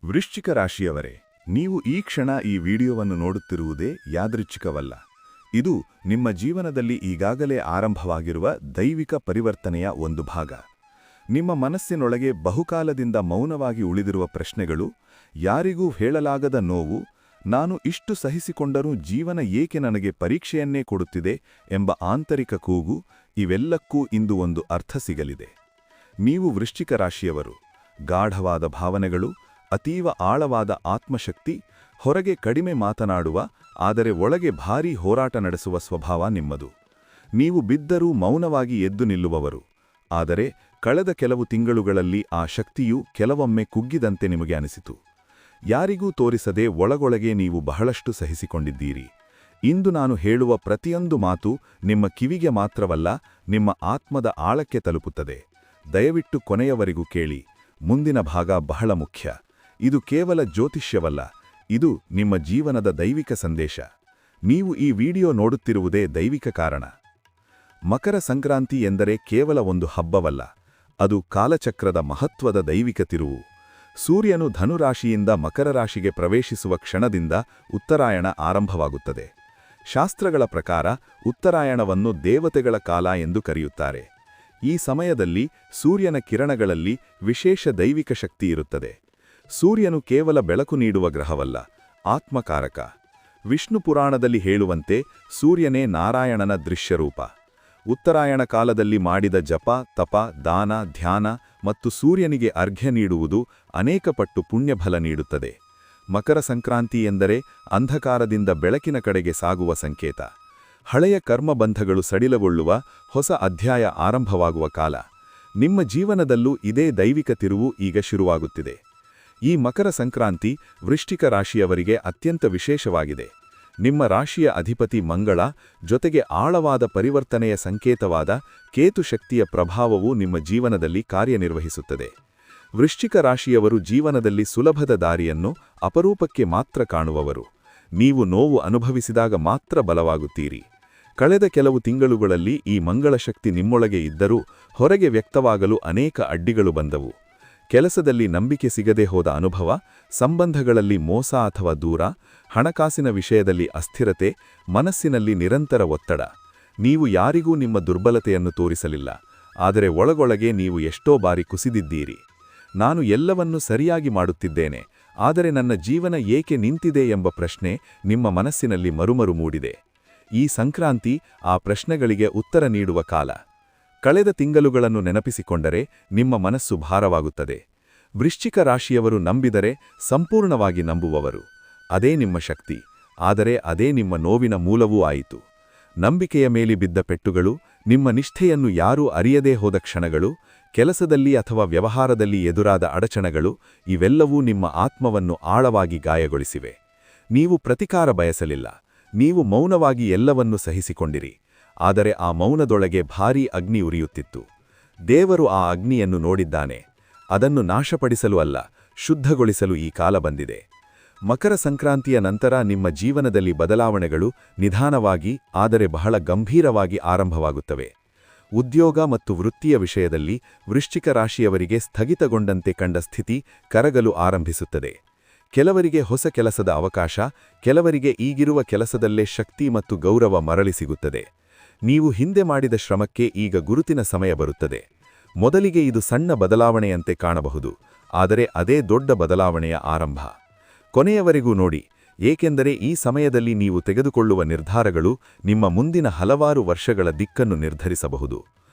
ವೃಶ್ಚಿಕ ರಾಶಿಯವರೇ, ನೀವು ಈ ಕ್ಷಣ ಈ ವಿಡಿಯೋವನ್ನು ನೋಡುತ್ತಿರುವುದೇ ಯಾದೃಚ್ಛಿಕವಲ್ಲ. ಇದು ನಿಮ್ಮ ಜೀವನದಲ್ಲಿ ಈಗಾಗಲೇ ಆರಂಭವಾಗಿರುವ ದೈವಿಕ ಪರಿವರ್ತನೆಯ ಒಂದು ಭಾಗ. ನಿಮ್ಮ ಮನಸ್ಸಿನೊಳಗೆ ಬಹುಕಾಲದಿಂದ ಮೌನವಾಗಿ ಉಳಿದಿರುವ ಪ್ರಶ್ನೆಗಳು, ಯಾರಿಗೂ ಹೇಳಲಾಗದ ನೋವು, ನಾನು ಇಷ್ಟು ಸಹಿಸಿಕೊಂಡರೂ ಜೀವನ ಏಕೆ ನನಗೆ ಪರೀಕ್ಷೆಯನ್ನೇ ಕೊಡುತ್ತಿದೆ ಎಂಬ ಆಂತರಿಕ ಕೂಗು, ಇವೆಲ್ಲಕ್ಕೂ ಇಂದು ಒಂದು ಅರ್ಥ ಸಿಗಲಿದೆ. ನೀವು ವೃಶ್ಚಿಕ ರಾಶಿಯವರು. ಗಾಢವಾದ ಭಾವನೆಗಳು, ಅತೀವ ಆಳವಾದ ಆತ್ಮಶಕ್ತಿ, ಹೊರಗೆ ಕಡಿಮೆ ಮಾತನಾಡುವ ಆದರೆ ಒಳಗೆ ಭಾರೀ ಹೋರಾಟ ನಡೆಸುವ ಸ್ವಭಾವ ನಿಮ್ಮದು. ನೀವು ಬಿದ್ದರೂ ಮೌನವಾಗಿ ಎದ್ದು ನಿಲ್ಲುವವರು. ಆದರೆ ಕಳೆದ ಕೆಲವು ತಿಂಗಳುಗಳಲ್ಲಿ ಆ ಶಕ್ತಿಯು ಕೆಲವೊಮ್ಮೆ ಕುಗ್ಗಿದಂತೆ ನಿಮಗೆ ಅನಿಸಿತು. ಯಾರಿಗೂ ತೋರಿಸದೆ ಒಳಗೊಳಗೆ ನೀವು ಬಹಳಷ್ಟು ಸಹಿಸಿಕೊಂಡಿದ್ದೀರಿ. ಇಂದು ನಾನು ಹೇಳುವ ಪ್ರತಿಯೊಂದು ಮಾತು ನಿಮ್ಮ ಕಿವಿಗೆ ಮಾತ್ರವಲ್ಲ, ನಿಮ್ಮ ಆತ್ಮದ ಆಳಕ್ಕೆ ತಲುಪುತ್ತದೆ. ದಯವಿಟ್ಟು ಕೊನೆಯವರೆಗೂ ಕೇಳಿ. ಮುಂದಿನ ಭಾಗ ಬಹಳ ಮುಖ್ಯ. ಇದು ಕೇವಲ ಜ್ಯೋತಿಷ್ಯವಲ್ಲ, ಇದು ನಿಮ್ಮ ಜೀವನದ ದೈವಿಕ ಸಂದೇಶ. ನೀವು ಈ ವಿಡಿಯೋ ನೋಡುತ್ತಿರುವುದೇ ದೈವಿಕ ಕಾರಣ. ಮಕರ ಸಂಕ್ರಾಂತಿ ಎಂದರೆ ಕೇವಲ ಒಂದು ಹಬ್ಬವಲ್ಲ, ಅದು ಕಾಲಚಕ್ರದ ಮಹತ್ವದ ದೈವಿಕ ತಿರುವು. ಸೂರ್ಯನು ಧನುರಾಶಿಯಿಂದ ಮಕರ ರಾಶಿಗೆ ಪ್ರವೇಶಿಸುವ ಕ್ಷಣದಿಂದ ಉತ್ತರಾಯಣ ಆರಂಭವಾಗುತ್ತದೆ. ಶಾಸ್ತ್ರಗಳ ಪ್ರಕಾರ ಉತ್ತರಾಯಣವನ್ನು ದೇವತೆಗಳ ಕಾಲ ಎಂದು ಕರೆಯುತ್ತಾರೆ. ಈ ಸಮಯದಲ್ಲಿ ಸೂರ್ಯನ ಕಿರಣಗಳಲ್ಲಿ ವಿಶೇಷ ದೈವಿಕ ಶಕ್ತಿ ಇರುತ್ತದೆ. ಸೂರ್ಯನು ಕೇವಲ ಬೆಳಕು ನೀಡುವ ಗ್ರಹವಲ್ಲ, ಆತ್ಮಕಾರಕ. ವಿಷ್ಣು ಪುರಾಣದಲ್ಲಿ ಹೇಳುವಂತೆ ಸೂರ್ಯನೇ ನಾರಾಯಣನ ದೃಶ್ಯರೂಪ. ಉತ್ತರಾಯಣ ಕಾಲದಲ್ಲಿ ಮಾಡಿದ ಜಪ, ತಪ, ದಾನ, ಧ್ಯಾನ ಮತ್ತು ಸೂರ್ಯನಿಗೆ ಅರ್ಘ್ಯ ನೀಡುವುದು ಅನೇಕ ಪಟ್ಟು ಪುಣ್ಯಫಲ ನೀಡುತ್ತದೆ. ಮಕರ ಸಂಕ್ರಾಂತಿ ಎಂದರೆ ಅಂಧಕಾರದಿಂದ ಬೆಳಕಿನ ಕಡೆಗೆ ಸಾಗುವ ಸಂಕೇತ. ಹಳೆಯ ಕರ್ಮಬಂಧಗಳು ಸಡಿಲಗೊಳ್ಳುವ, ಹೊಸ ಅಧ್ಯಾಯ ಆರಂಭವಾಗುವ ಕಾಲ. ನಿಮ್ಮ ಜೀವನದಲ್ಲೂ ಇದೇ ದೈವಿಕ ತಿರುವು ಈಗ ಶುರುವಾಗುತ್ತಿದೆ. ಈ ಮಕರ ಸಂಕ್ರಾಂತಿ ವೃಶ್ಚಿಕ ರಾಶಿಯವರಿಗೆ ಅತ್ಯಂತ ವಿಶೇಷವಾಗಿದೆ. ನಿಮ್ಮ ರಾಶಿಯ ಅಧಿಪತಿ ಮಂಗಳ, ಜೊತೆಗೆ ಆಳವಾದ ಪರಿವರ್ತನೆಯ ಸಂಕೇತವಾದ ಕೇತು ಶಕ್ತಿಯ ಪ್ರಭಾವವು ನಿಮ್ಮ ಜೀವನದಲ್ಲಿ ಕಾರ್ಯನಿರ್ವಹಿಸುತ್ತದೆ. ವೃಶ್ಚಿಕ ರಾಶಿಯವರು ಜೀವನದಲ್ಲಿ ಸುಲಭದ ದಾರಿಯನ್ನು ಅಪರೂಪಕ್ಕೆ ಮಾತ್ರ ಕಾಣುವವರು. ನೀವು ನೋವು ಅನುಭವಿಸಿದಾಗ ಮಾತ್ರ ಬಲವಾಗುತ್ತೀರಿ. ಕಳೆದ ಕೆಲವು ತಿಂಗಳುಗಳಲ್ಲಿ ಈ ಮಂಗಳ ಶಕ್ತಿ ನಿಮ್ಮೊಳಗೆ ಇದ್ದರೂ ಹೊರಗೆ ವ್ಯಕ್ತವಾಗಲು ಅನೇಕ ಅಡ್ಡಿಗಳು ಬಂದವು. ಕೆಲಸದಲ್ಲಿ ನಂಬಿಕೆ ಸಿಗದೆ ಹೋದ ಅನುಭವ, ಸಂಬಂಧಗಳಲ್ಲಿ ಮೋಸ ಅಥವಾ ದೂರ, ಹಣಕಾಸಿನ ವಿಷಯದಲ್ಲಿ ಅಸ್ಥಿರತೆ, ಮನಸ್ಸಿನಲ್ಲಿ ನಿರಂತರ ಒತ್ತಡ. ನೀವು ಯಾರಿಗೂ ನಿಮ್ಮ ದುರ್ಬಲತೆಯನ್ನು ತೋರಿಸಲಿಲ್ಲ, ಆದರೆ ಒಳಗೊಳಗೆ ನೀವು ಎಷ್ಟೋ ಬಾರಿ ಕುಸಿದಿದ್ದೀರಿ. ನಾನು ಎಲ್ಲವನ್ನೂ ಸರಿಯಾಗಿ ಮಾಡುತ್ತಿದ್ದೇನೆ, ಆದರೆ ನನ್ನ ಜೀವನ ಏಕೆ ನಿಂತಿದೆ ಎಂಬ ಪ್ರಶ್ನೆ ನಿಮ್ಮ ಮನಸ್ಸಿನಲ್ಲಿ ಮರುಮರು ಮೂಡಿದೆ. ಈ ಸಂಕ್ರಾಂತಿ ಆ ಪ್ರಶ್ನೆಗಳಿಗೆ ಉತ್ತರ ನೀಡುವ ಕಾಲ. ಕಳೆದ ತಿಂಗಳುಗಳನ್ನು ನೆನಪಿಸಿಕೊಂಡರೆ ನಿಮ್ಮ ಮನಸ್ಸು ಭಾರವಾಗುತ್ತದೆ. ವೃಶ್ಚಿಕ ರಾಶಿಯವರು ನಂಬಿದರೆ ಸಂಪೂರ್ಣವಾಗಿ ನಂಬುವವರು. ಅದೇ ನಿಮ್ಮ ಶಕ್ತಿ, ಆದರೆ ಅದೇ ನಿಮ್ಮ ನೋವಿನ ಮೂಲವೂ ಆಯಿತು. ನಂಬಿಕೆಯ ಮೇಲೆ ಬಿದ್ದ ಪೆಟ್ಟುಗಳು, ನಿಮ್ಮ ನಿಷ್ಠೆಯನ್ನು ಯಾರೂ ಅರಿಯದೇ ಹೋದ ಕ್ಷಣಗಳು, ಕೆಲಸದಲ್ಲಿ ಅಥವಾ ವ್ಯವಹಾರದಲ್ಲಿ ಎದುರಾದ ಅಡಚಣೆಗಳು, ಇವೆಲ್ಲವೂ ನಿಮ್ಮ ಆತ್ಮವನ್ನು ಆಳವಾಗಿ ಗಾಯಗೊಳಿಸಿವೆ. ನೀವು ಪ್ರತಿಕಾರ ಬಯಸಲಿಲ್ಲ, ನೀವು ಮೌನವಾಗಿ ಎಲ್ಲವನ್ನೂ ಸಹಿಸಿಕೊಂಡಿರಿ. ಆದರೆ ಆ ಮೌನದೊಳಗೆ ಭಾರೀ ಅಗ್ನಿ ಉರಿಯುತ್ತಿತ್ತು. ದೇವರು ಆ ಅಗ್ನಿಯನ್ನು ನೋಡಿದ್ದಾನೆ. ಅದನ್ನು ನಾಶಪಡಿಸಲು ಅಲ್ಲ, ಶುದ್ಧಗೊಳಿಸಲು ಈ ಕಾಲ ಬಂದಿದೆ. ಮಕರ ಸಂಕ್ರಾಂತಿಯ ನಂತರ ನಿಮ್ಮ ಜೀವನದಲ್ಲಿ ಬದಲಾವಣೆಗಳು ನಿಧಾನವಾಗಿ ಆದರೆ ಬಹಳ ಗಂಭೀರವಾಗಿ ಆರಂಭವಾಗುತ್ತವೆ. ಉದ್ಯೋಗ ಮತ್ತು ವೃತ್ತಿಯ ವಿಷಯದಲ್ಲಿ ವೃಶ್ಚಿಕ ರಾಶಿಯವರಿಗೆ ಸ್ಥಗಿತಗೊಂಡಂತೆ ಕಂಡ ಸ್ಥಿತಿ ಕರಗಲು ಆರಂಭಿಸುತ್ತದೆ. ಕೆಲವರಿಗೆ ಹೊಸ ಕೆಲಸದ ಅವಕಾಶ, ಕೆಲವರಿಗೆ ಈಗಿರುವ ಕೆಲಸದಲ್ಲೇ ಶಕ್ತಿ ಮತ್ತು ಗೌರವ ಮರಳಿ ಸಿಗುತ್ತದೆ. ನೀವು ಹಿಂದೆ ಮಾಡಿದ ಶ್ರಮಕ್ಕೆ ಈಗ ಗುರುತಿನ ಸಮಯ ಬರುತ್ತದೆ. ಮೊದಲಿಗೆ ಇದು ಸಣ್ಣ ಬದಲಾವಣೆಯಂತೆ ಕಾಣಬಹುದು, ಆದರೆ ಅದೇ ದೊಡ್ಡ ಬದಲಾವಣೆಯ ಆರಂಭ. ಕೊನೆಯವರೆಗೂ ನೋಡಿ, ಏಕೆಂದರೆ ಈ ಸಮಯದಲ್ಲಿ ನೀವು ತೆಗೆದುಕೊಳ್ಳುವ ನಿರ್ಧಾರಗಳು ನಿಮ್ಮ ಮುಂದಿನ ಹಲವಾರು ವರ್ಷಗಳ ದಿಕ್ಕನ್ನು ನಿರ್ಧರಿಸಬಹುದು.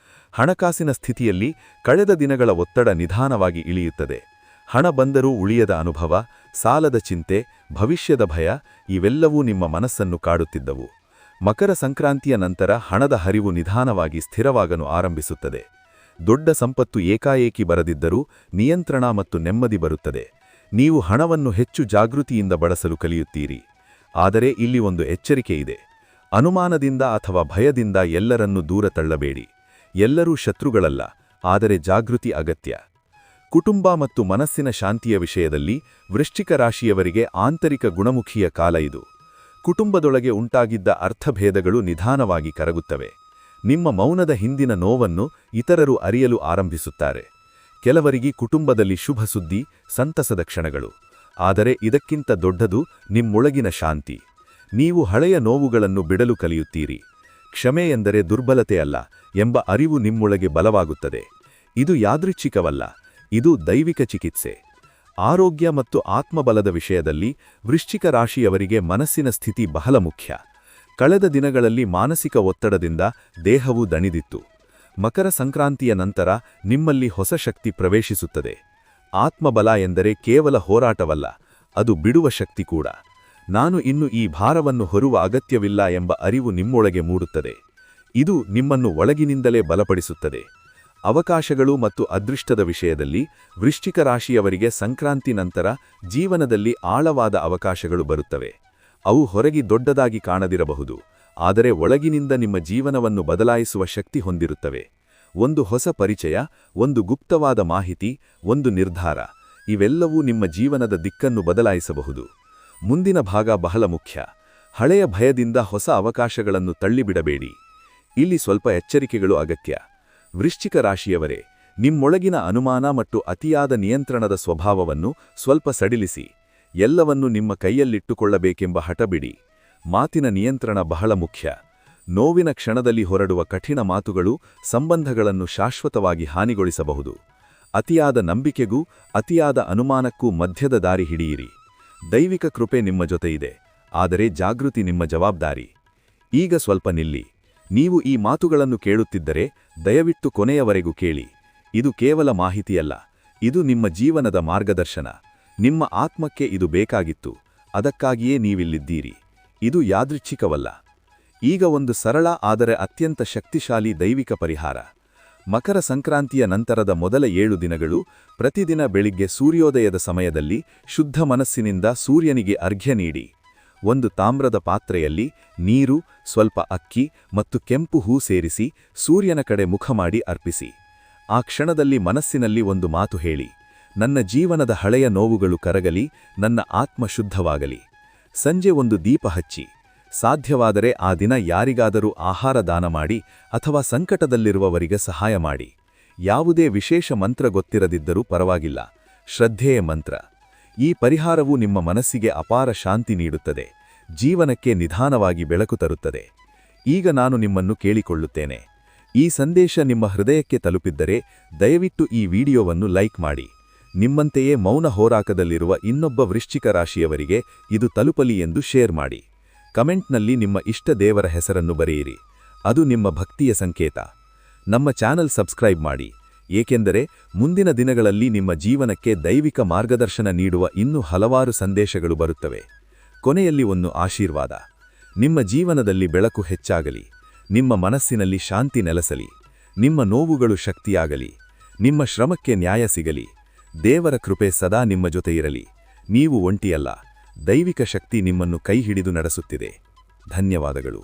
ಹಣಕಾಸಿನ ಸ್ಥಿತಿಯಲ್ಲಿ ಕಳೆದ ದಿನಗಳ ಒತ್ತಡ ನಿಧಾನವಾಗಿ ಇಳಿಯುತ್ತದೆ. ಹಣ ಬಂದರೂ ಉಳಿಯದ ಅನುಭವ, ಸಾಲದ ಚಿಂತೆ, ಭವಿಷ್ಯದ ಭಯ, ಇವೆಲ್ಲವೂ ನಿಮ್ಮ ಮನಸ್ಸನ್ನು ಕಾಡುತ್ತಿದ್ದವು. ಮಕರ ಸಂಕ್ರಾಂತಿಯ ನಂತರ ಹಣದ ಹರಿವು ನಿಧಾನವಾಗಿ ಸ್ಥಿರವಾಗಲು ಆರಂಭಿಸುತ್ತದೆ. ದೊಡ್ಡ ಸಂಪತ್ತು ಏಕಾಏಕಿ ಬರದಿದ್ದರೂ ನಿಯಂತ್ರಣ ಮತ್ತು ನೆಮ್ಮದಿ ಬರುತ್ತದೆ. ನೀವು ಹಣವನ್ನು ಹೆಚ್ಚು ಜಾಗೃತಿಯಿಂದ ಬಳಸಲು ಕಲಿಯುತ್ತೀರಿ. ಆದರೆ ಇಲ್ಲಿ ಒಂದು ಎಚ್ಚರಿಕೆ ಇದೆ. ಅನುಮಾನದಿಂದ ಅಥವಾ ಭಯದಿಂದ ಎಲ್ಲರನ್ನೂ ದೂರ ತಳ್ಳಬೇಡಿ. ಎಲ್ಲರೂ ಶತ್ರುಗಳಲ್ಲ, ಆದರೆ ಜಾಗೃತಿ ಅಗತ್ಯ. ಕುಟುಂಬ ಮತ್ತು ಮನಸ್ಸಿನ ಶಾಂತಿಯ ವಿಷಯದಲ್ಲಿ ವೃಶ್ಚಿಕ ರಾಶಿಯವರಿಗೆ ಆಂತರಿಕ ಗುಣಮುಖಿಯ ಕಾಲ ಇದು. ಕುಟುಂಬದೊಳಗೆ ಉಂಟಾಗಿದ್ದ ಅರ್ಥಭೇದಗಳು ನಿಧಾನವಾಗಿ ಕರಗುತ್ತವೆ. ನಿಮ್ಮ ಮೌನದ ಹಿಂದಿನ ನೋವನ್ನು ಇತರರು ಅರಿಯಲು ಆರಂಭಿಸುತ್ತಾರೆ. ಕೆಲವರಿಗೆ ಕುಟುಂಬದಲ್ಲಿ ಶುಭ ಸುದ್ದಿ, ಸಂತಸದ ಕ್ಷಣಗಳು. ಆದರೆ ಇದಕ್ಕಿಂತ ದೊಡ್ಡದು ನಿಮ್ಮೊಳಗಿನ ಶಾಂತಿ. ನೀವು ಹಳೆಯ ನೋವುಗಳನ್ನು ಬಿಡಲು ಕಲಿಯುತ್ತೀರಿ. ಕ್ಷಮೆ ಎಂದರೆ ದುರ್ಬಲತೆ ಅಲ್ಲ ಎಂಬ ಅರಿವು ನಿಮ್ಮೊಳಗೆ ಬಲವಾಗುತ್ತದೆ. ಇದು ಯಾದೃಚ್ಛಿಕವಲ್ಲ, ಇದು ದೈವಿಕ ಚಿಕಿತ್ಸೆ. ಆರೋಗ್ಯ ಮತ್ತು ಆತ್ಮಬಲದ ವಿಷಯದಲ್ಲಿ ವೃಶ್ಚಿಕ ರಾಶಿಯವರಿಗೆ ಮನಸ್ಸಿನ ಸ್ಥಿತಿ ಬಹಳ ಮುಖ್ಯ. ಕಳೆದ ದಿನಗಳಲ್ಲಿ ಮಾನಸಿಕ ಒತ್ತಡದಿಂದ ದೇಹವು ದಣಿದಿತ್ತು. ಮಕರ ಸಂಕ್ರಾಂತಿಯ ನಂತರ ನಿಮ್ಮಲ್ಲಿ ಹೊಸ ಶಕ್ತಿ ಪ್ರವೇಶಿಸುತ್ತದೆ. ಆತ್ಮಬಲ ಎಂದರೆ ಕೇವಲ ಹೋರಾಟವಲ್ಲ, ಅದು ಬಿಡುವ ಶಕ್ತಿ ಕೂಡ. ನಾನು ಇನ್ನು ಈ ಭಾರವನ್ನು ಹೊರುವ ಅಗತ್ಯವಿಲ್ಲ ಎಂಬ ಅರಿವು ನಿಮ್ಮೊಳಗೆ ಮೂಡುತ್ತದೆ. ಇದು ನಿಮ್ಮನ್ನು ಒಳಗಿನಿಂದಲೇ ಬಲಪಡಿಸುತ್ತದೆ. ಅವಕಾಶಗಳು ಮತ್ತು ಅದೃಷ್ಟದ ವಿಷಯದಲ್ಲಿ ವೃಶ್ಚಿಕ ರಾಶಿಯವರಿಗೆ ಸಂಕ್ರಾಂತಿ ನಂತರ ಜೀವನದಲ್ಲಿ ಆಳವಾದ ಅವಕಾಶಗಳು ಬರುತ್ತವೆ. ಅವು ಹೊರಗೆ ದೊಡ್ಡದಾಗಿ ಕಾಣದಿರಬಹುದು, ಆದರೆ ಒಳಗಿನಿಂದ ನಿಮ್ಮ ಜೀವನವನ್ನು ಬದಲಾಯಿಸುವ ಶಕ್ತಿ ಹೊಂದಿರುತ್ತವೆ. ಒಂದು ಹೊಸ ಪರಿಚಯ, ಒಂದು ಗುಪ್ತವಾದ ಮಾಹಿತಿ, ಒಂದು ನಿರ್ಧಾರ, ಇವೆಲ್ಲವೂ ನಿಮ್ಮ ಜೀವನದ ದಿಕ್ಕನ್ನು ಬದಲಾಯಿಸಬಹುದು. ಮುಂದಿನ ಭಾಗ ಬಹಳ ಮುಖ್ಯ. ಹಳೆಯ ಭಯದಿಂದ ಹೊಸ ಅವಕಾಶಗಳನ್ನು ತಳ್ಳಿಬಿಡಬೇಡಿ. ಇಲ್ಲಿ ಸ್ವಲ್ಪ ಎಚ್ಚರಿಕೆಗಳು ಅಗತ್ಯ. ವೃಶ್ಚಿಕ ರಾಶಿಯವರೇ, ನಿಮ್ಮೊಳಗಿನ ಅನುಮಾನ ಮತ್ತು ಅತಿಯಾದ ನಿಯಂತ್ರಣದ ಸ್ವಭಾವವನ್ನು ಸ್ವಲ್ಪ ಸಡಿಲಿಸಿ. ಎಲ್ಲವನ್ನೂ ನಿಮ್ಮ ಕೈಯಲ್ಲಿಟ್ಟುಕೊಳ್ಳಬೇಕೆಂಬ ಹಠಬಿಡಿ. ಮಾತಿನ ನಿಯಂತ್ರಣ ಬಹಳ ಮುಖ್ಯ. ನೋವಿನ ಕ್ಷಣದಲ್ಲಿ ಹೊರಡುವ ಕಠಿಣ ಮಾತುಗಳು ಸಂಬಂಧಗಳನ್ನು ಶಾಶ್ವತವಾಗಿ ಹಾನಿಗೊಳಿಸಬಹುದು. ಅತಿಯಾದ ನಂಬಿಕೆಗೂ ಅತಿಯಾದ ಅನುಮಾನಕ್ಕೂ ಮಧ್ಯದ ದಾರಿ ಹಿಡಿಯಿರಿ. ದೈವಿಕ ಕೃಪೆ ನಿಮ್ಮ ಜೊತೆಯಿದೆ, ಆದರೆ ಜಾಗೃತಿ ನಿಮ್ಮ ಜವಾಬ್ದಾರಿ. ಈಗ ಸ್ವಲ್ಪ ನಿಲ್ಲಿ. ನೀವು ಈ ಮಾತುಗಳನ್ನು ಕೇಳುತ್ತಿದ್ದರೆ ದಯವಿಟ್ಟು ಕೊನೆಯವರೆಗೂ ಕೇಳಿ. ಇದು ಕೇವಲ ಮಾಹಿತಿಯಲ್ಲ, ಇದು ನಿಮ್ಮ ಜೀವನದ ಮಾರ್ಗದರ್ಶನ. ನಿಮ್ಮ ಆತ್ಮಕ್ಕೆ ಇದು ಬೇಕಾಗಿತ್ತು, ಅದಕ್ಕಾಗಿಯೇ ನೀವಿಲ್ಲಿದ್ದೀರಿ. ಇದು ಯಾದೃಚ್ಛಿಕವಲ್ಲ. ಈಗ ಒಂದು ಸರಳ ಆದರೆ ಅತ್ಯಂತ ಶಕ್ತಿಶಾಲಿ ದೈವಿಕ ಪರಿಹಾರ. ಮಕರ ಸಂಕ್ರಾಂತಿಯ ನಂತರದ ಮೊದಲ 7 ದಿನಗಳು ಪ್ರತಿದಿನ ಬೆಳಿಗ್ಗೆ ಸೂರ್ಯೋದಯದ ಸಮಯದಲ್ಲಿ ಶುದ್ಧ ಮನಸ್ಸಿನಿಂದ ಸೂರ್ಯನಿಗೆ ಅರ್ಘ್ಯ ನೀಡಿ. ಒಂದು ತಾಮ್ರದ ಪಾತ್ರೆಯಲ್ಲಿ ನೀರು, ಸ್ವಲ್ಪ ಅಕ್ಕಿ ಮತ್ತು ಕೆಂಪು ಹೂ ಸೇರಿಸಿ ಸೂರ್ಯನ ಕಡೆ ಮುಖ ಮಾಡಿ ಅರ್ಪಿಸಿ. ಆ ಕ್ಷಣದಲ್ಲಿ ಮನಸ್ಸಿನಲ್ಲಿ ಒಂದು ಮಾತು ಹೇಳಿ: ನನ್ನ ಜೀವನದ ಹಳೆಯ ನೋವುಗಳು ಕರಗಲಿ, ನನ್ನ ಆತ್ಮ ಶುದ್ಧವಾಗಲಿ. ಸಂಜೆ ಒಂದು ದೀಪ ಹಚ್ಚಿ. ಸಾಧ್ಯವಾದರೆ ಆ ದಿನ ಯಾರಿಗಾದರೂ ಆಹಾರ ದಾನ ಮಾಡಿ ಅಥವಾ ಸಂಕಟದಲ್ಲಿರುವವರಿಗೆ ಸಹಾಯ ಮಾಡಿ. ಯಾವುದೇ ವಿಶೇಷ ಮಂತ್ರ ಗೊತ್ತಿರದಿದ್ದರೂ ಪರವಾಗಿಲ್ಲ, ಶ್ರದ್ಧೆಯೇ ಮಂತ್ರ. ಈ ಪರಿಹಾರವು ನಿಮ್ಮ ಮನಸ್ಸಿಗೆ ಅಪಾರ ಶಾಂತಿ ನೀಡುತ್ತದೆ, ಜೀವನಕ್ಕೆ ನಿಧಾನವಾಗಿ ಬೆಳಕು ತರುತ್ತದೆ. ಈಗ ನಾನು ನಿಮ್ಮನ್ನು ಕೇಳಿಕೊಳ್ಳುತ್ತೇನೆ, ಈ ಸಂದೇಶ ನಿಮ್ಮ ಹೃದಯಕ್ಕೆ ತಲುಪಿದ್ದರೆ ದಯವಿಟ್ಟು ಈ ವಿಡಿಯೋವನ್ನು ಲೈಕ್ ಮಾಡಿ. ನಿಮ್ಮಂತೆಯೇ ಮೌನ ಹೋರಾಟದಲ್ಲಿರುವ ಇನ್ನೊಬ್ಬ ವೃಶ್ಚಿಕ ರಾಶಿಯವರಿಗೆ ಇದು ತಲುಪಲಿ ಎಂದು ಶೇರ್ ಮಾಡಿ. ಕಮೆಂಟ್ನಲ್ಲಿ ನಿಮ್ಮ ಇಷ್ಟ ದೇವರ ಹೆಸರನ್ನು ಬರೆಯಿರಿ, ಅದು ನಿಮ್ಮ ಭಕ್ತಿಯ ಸಂಕೇತ. ನಮ್ಮ ಚಾನಲ್ ಸಬ್ಸ್ಕ್ರೈಬ್ ಮಾಡಿ, ಏಕೆಂದರೆ ಮುಂದಿನ ದಿನಗಳಲ್ಲಿ ನಿಮ್ಮ ಜೀವನಕ್ಕೆ ದೈವಿಕ ಮಾರ್ಗದರ್ಶನ ನೀಡುವ ಇನ್ನೂ ಹಲವಾರು ಸಂದೇಶಗಳು ಬರುತ್ತವೆ. ಕೊನೆಯಲ್ಲಿ ಒಂದು ಆಶೀರ್ವಾದ: ನಿಮ್ಮ ಜೀವನದಲ್ಲಿ ಬೆಳಕು ಹೆಚ್ಚಾಗಲಿ, ನಿಮ್ಮ ಮನಸ್ಸಿನಲ್ಲಿ ಶಾಂತಿ ನೆಲೆಸಲಿ, ನಿಮ್ಮ ನೋವುಗಳು ಶಕ್ತಿಯಾಗಲಿ, ನಿಮ್ಮ ಶ್ರಮಕ್ಕೆ ನ್ಯಾಯ ಸಿಗಲಿ. ದೇವರ ಕೃಪೆ ಸದಾ ನಿಮ್ಮ ಜೊತೆ ಇರಲಿ. ನೀವು ಒಂಟಿಯಲ್ಲ, ದೈವಿಕ ಶಕ್ತಿ ನಿಮ್ಮನ್ನು ಕೈ ಹಿಡಿದು ನಡೆಸುತ್ತಿದೆ. ಧನ್ಯವಾದಗಳು.